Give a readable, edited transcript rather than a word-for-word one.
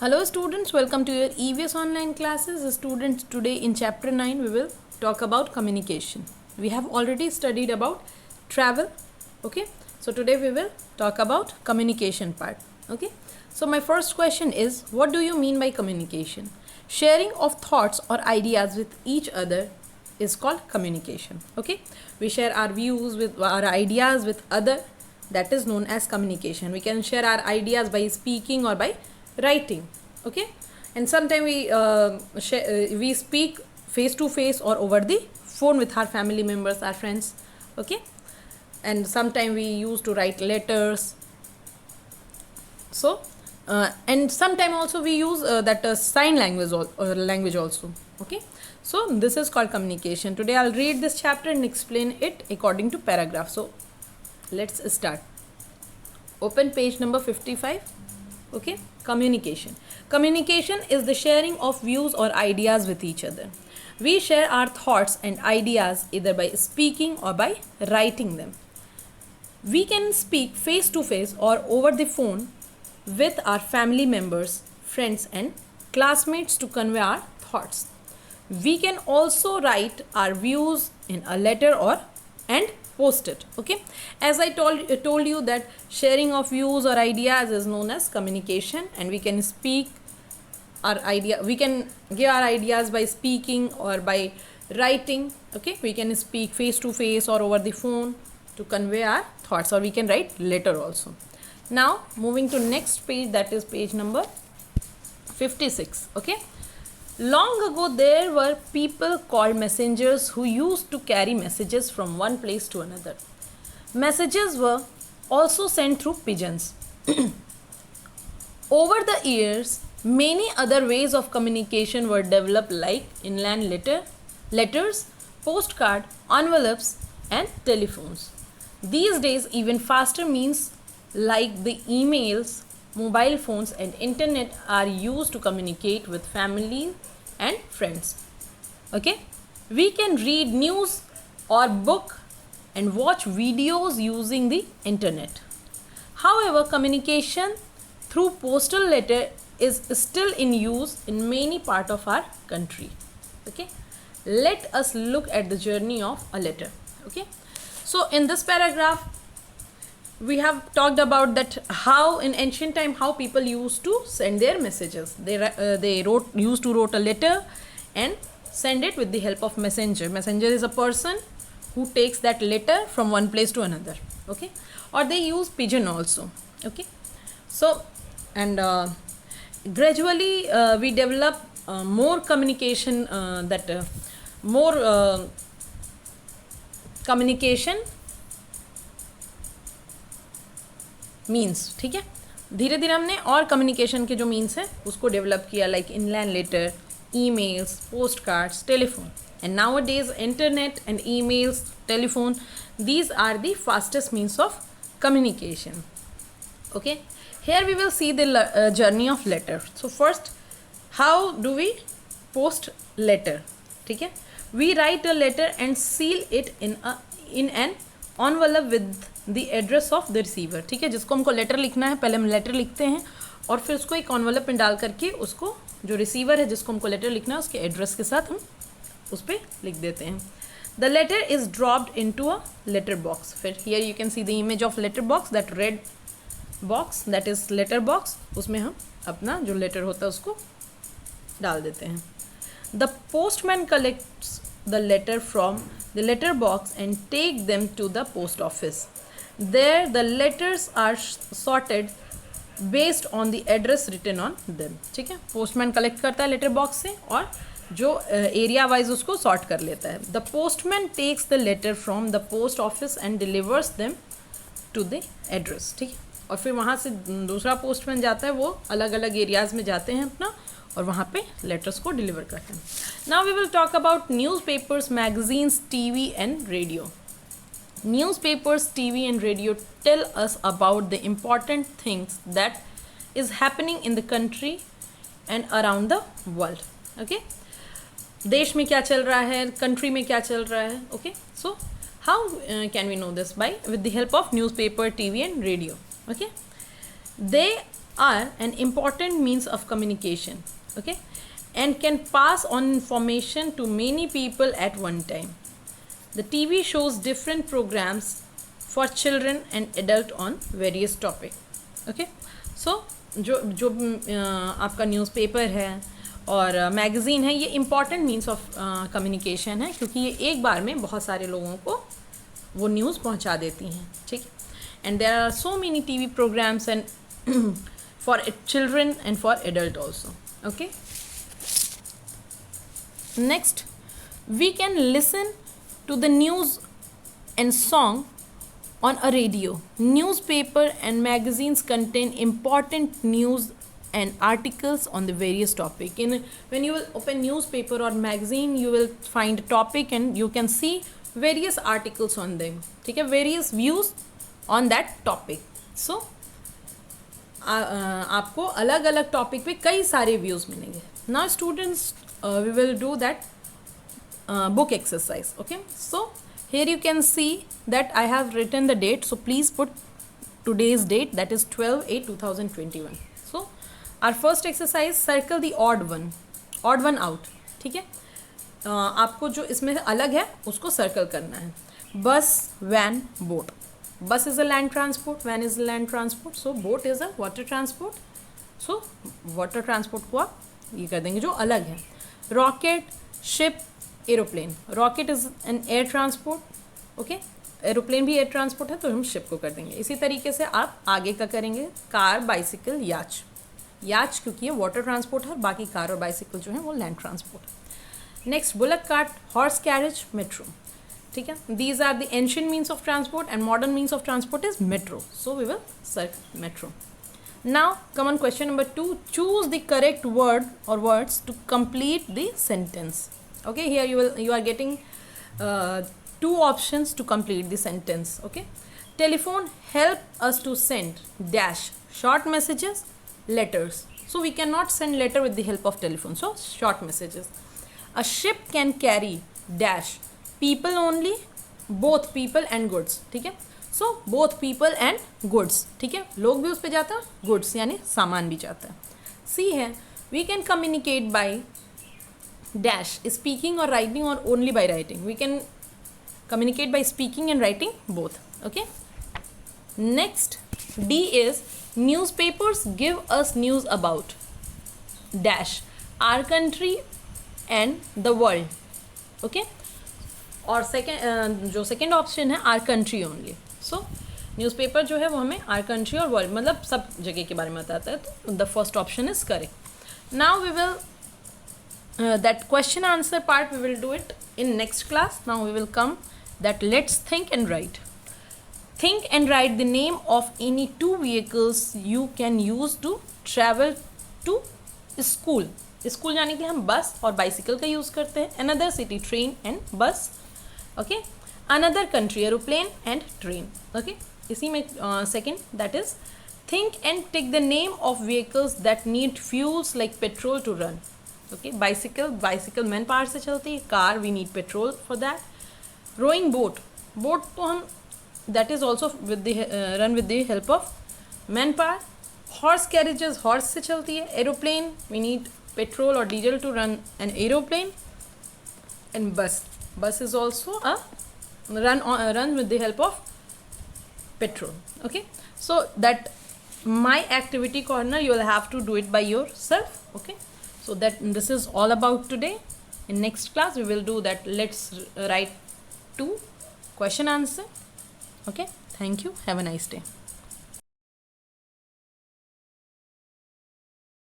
Hello students, welcome to your EVS online classes. Students, today in chapter 9 we will talk about communication. We have already studied about travel, okay? So today we will talk about communication part, okay? So my first question is, what do you mean by communication? Sharing of thoughts or ideas with each other is called communication, okay? We share our views with our ideas with other, that is known as communication. We can share our ideas by speaking or by writing, okay? And sometimes we speak face to face or over the phone with our family members, our friends, okay? And sometimes we used to write letters. So and sometimes also we use that sign language also, okay? So this is called communication. Today I'll read this chapter and explain it according to paragraph. So let's start. Open page number 55. Okay, communication. Communication is the sharing of views or ideas with each other. We share our thoughts and ideas either by speaking or by writing them. We can speak face to face or over the phone with our family members, friends and classmates to convey our thoughts. We can also write our views in a letter and post it, okay? As I told you that sharing of views or ideas is known as communication, and we can speak our idea, we can give our ideas by speaking or by writing, okay? We can speak face to face or over the phone to convey our thoughts, or we can write letter also. Now moving to next page, that is page number 56, okay? Long ago, there were people called messengers who used to carry messages from one place to another. Messages were also sent through pigeons. Over the years, many other ways of communication were developed, like inland letters, postcard, envelopes, and telephones. These days, even faster means like the emails, mobile phones and internet are used to communicate with family and friends, okay? We can read news or book and watch videos using the internet. However, communication through postal letter is still in use in many parts of our country, okay? Let us look at the journey of a letter, okay? So in this paragraph we have talked about that how in ancient time how people used to send their messages. They used to write a letter and send it with the help of messenger. Messenger is a person who takes that letter from one place to another, okay? Or they use pigeon also, okay? So and gradually we develop more communication, communication means, ठीक है? धीरे धीरे हमने और communication के जो means है उसको डेवलप किया, like inland letter, emails, post cards, telephone, and nowadays internet and emails, telephone, these are the fastest means of communication, okay? Here we will see the journey of letter. So first, how do we post letter, ठीक है? We write a letter and seal it in an envelope with the address of the receiver, ठीक है? जिसको हमको letter लिखना है, पहले हम लेटर लिखते हैं और फिर उसको एक envelope में डाल करके उसको जो रिसीवर है जिसको हमको लेटर लिखना है उसके एड्रेस के साथ हम उस पर लिख देते हैं. The letter is dropped into a letter box. फिर here you can see the image of letter box, that red box, that is letter box. उसमें हम अपना जो लेटर होता है उसको डाल देते हैं. The postman collects the letter from the letter box and take them to the post office. There the letters are sorted based on the address written on them, ठीक है? पोस्टमैन कलेक्ट करता है लेटर बॉक्स से और जो area wise उसको sort कर लेता है. The postman takes the letter from the post office and delivers them to the address, ठीक है? और फिर वहाँ से दूसरा पोस्टमैन जाता है, वो अलग अलग एरियाज़ में जाते हैं अपना और वहाँ पे लेटर्स को डिलीवर करते हैं. Now we will talk about newspapers, magazines, TV and radio. Newspapers, TV and radio tell us about the important things that is happening in the country and around the world, okay? देश में क्या चल रहा है, country में क्या चल रहा है, okay? So how can we know this? With the help of newspaper, TV and radio, okay? They are an important means of communication, okay, and can pass on information to many people at one time. The TV shows different programs for children and adult on various topic. Okay, so जो जो आपका newspaper है और magazine है, ये important means of communication है, क्योंकि ये एक बार में बहुत सारे लोगों को वो न्यूज़ पहुंचा देती हैं. ठीक है, and there are so many TV programmes and for children and for adult also. Okay, next we can listen to the news and song on a radio. Newspaper and magazines contain important news and articles on the various topic. When you will open newspaper or magazine, you will find a topic and you can see various articles on them. ठीक है, various views on that topic. So आपको अलग अलग topic पे कई सारे views मिलेंगे. Now students, we will do that book exercise. Okay, so here you can see that I have written the date, so please put today's date, that is 12/8/2021. So our first exercise, circle the odd one out. ठीक है, आपको जो इसमें अलग है उसको circle करना है. Bus, van, boat. Bus is a land transport, van is a land transport, so boat is a water transport. So water transport को आप ये कर देंगे जो अलग है. Rocket, ship, aeroplane. Rocket is an air transport. Okay, aeroplane भी air transport है, तो हम शिप को कर देंगे. इसी तरीके से आप आगे का करेंगे. कार, बाइसिकल, याच. याच क्योंकि ये वाटर ट्रांसपोर्ट है और बाकी कार और बाइसिकल जो है वो लैंड ट्रांसपोर्ट है. Next, bullock cart, horse carriage, metro. ठीक है, these are the ancient means of transport and modern means of transport is metro. So we will search metro. Now come on, question number 2. Choose the correct word or words to complete the sentence. Okay, here you are getting two options to complete the sentence. Okay, telephone help us to send dash short messages, letters. So we cannot send letter with the help of telephone, so short messages. A ship can carry dash people only, both people and goods. ठीक है, so both people and goods. ठीक है, लोग भी उस पर जाता है, गुड्स यानी सामान भी जाता है. सी है, we can communicate by dash speaking और राइटिंग और only by writing. We can communicate by speaking and writing both. Okay, next D is newspapers give us news about dash our country and the world. Okay, और जो second option है our country only. So newspaper जो है वो हमें our country और world मतलब सब जगह के बारे में बताता है, तो the first option is correct. Now we will that question answer part we will do it in next class. Now we will come that let's think and write. Think and write the name of any two vehicles you can use to travel to school. School जाने के लिए हम बस और bicycle का use करते हैं. Another city, train and bus. Okay, another country, aeroplane and train. Okay, इसी में second that is think and take the name of vehicles that need fuels like petrol to run. Okay, bicycle man power से चलती है. Car, we need petrol for that. Rowing boat, boat तो हम that is also with the run with the help of man power. Horse carriages, horse से चलती है. Aeroplane, we need petrol or diesel to run an aeroplane. And bus is also a run with the help of petrol. Okay, so that my activity corner you will have to do it by yourself. Okay, so that this is all about today. In next class we will do that. Let's write 2 question answer. Okay, thank you, have a nice day.